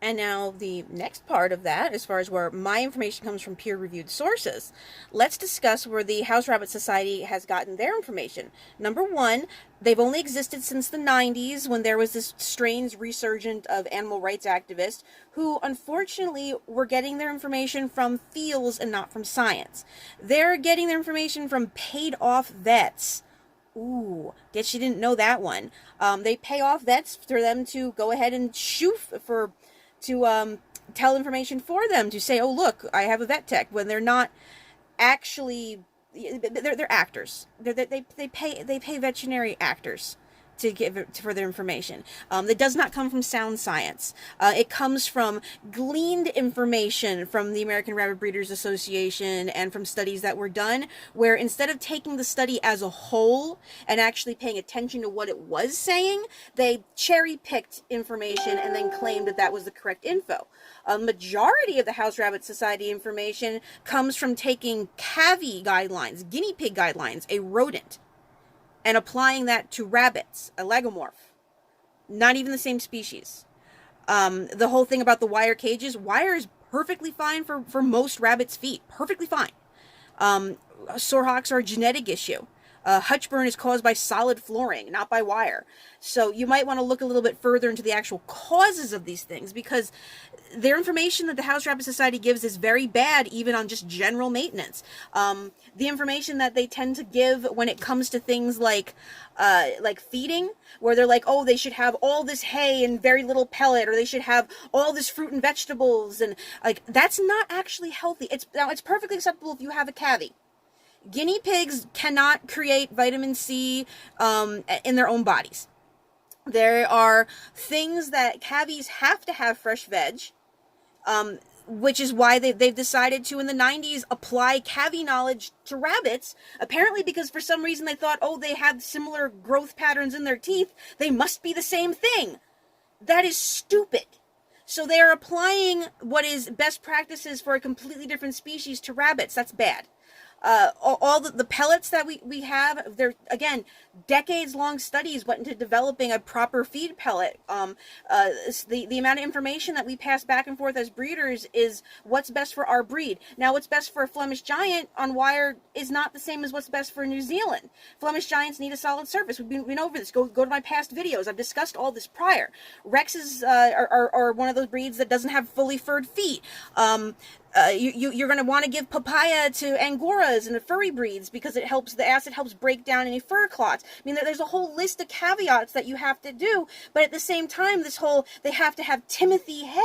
And now the next part of that, as far as where my information comes from peer-reviewed sources, let's discuss where the House Rabbit Society has gotten their information. Number one, they've only existed since the 90s when there was this strange resurgence of animal rights activists who unfortunately were getting their information from feels and not from science. They're getting their information from paid off vets. Ooh, guess you didn't know that one. They pay off vets for them to go ahead and shoot for to tell information for them to say, oh look, I have a vet tech, when they're not actually. They're actors. They pay veterinary actors to give it for their information. That does not come from sound science. It comes from gleaned information from the American Rabbit Breeders Association and from studies that were done, where instead of taking the study as a whole and actually paying attention to what it was saying, they cherry picked information and then claimed that that was the correct info. A majority of the House Rabbit Society information comes from taking CAVI guidelines, guinea pig guidelines, a rodent, and applying that to rabbits, a lagomorph. Not even the same species. The whole thing about the wire cages, wire is perfectly fine for most rabbits' feet. Perfectly fine. Sorehawks are a genetic issue. Hutchburn is caused by solid flooring, not by wire. So you might want to look a little bit further into the actual causes of these things, because their information that the House Rabbit Society gives is very bad, even on just general maintenance. The information that they tend to give when it comes to things like feeding, where they're like, oh, they should have all this hay and very little pellet, or they should have all this fruit and vegetables, and like that's not actually healthy. It's perfectly acceptable if you have a cavity. Guinea pigs cannot create vitamin C in their own bodies. There are things that cavies have to have fresh veg, which is why they've decided to, in the 90s, apply cavi knowledge to rabbits, apparently because for some reason they thought, oh, they have similar growth patterns in their teeth, they must be the same thing. That is stupid. So they are applying what is best practices for a completely different species to rabbits. That's bad. All the pellets that we have, they're, again, decades-long studies went into developing a proper feed pellet. The amount of information that we pass back and forth as breeders is what's best for our breed. Now, what's best for a Flemish Giant on wire is not the same as what's best for New Zealand. Flemish Giants need a solid surface. We've been over this. Go to my past videos. I've discussed all this prior. Rexes are one of those breeds that doesn't have fully furred feet. You're going to want to give papaya to Angoras and the furry breeds because the acid helps break down any fur clots. I mean, there's a whole list of caveats that you have to do, but at the same time, they have to have Timothy Hay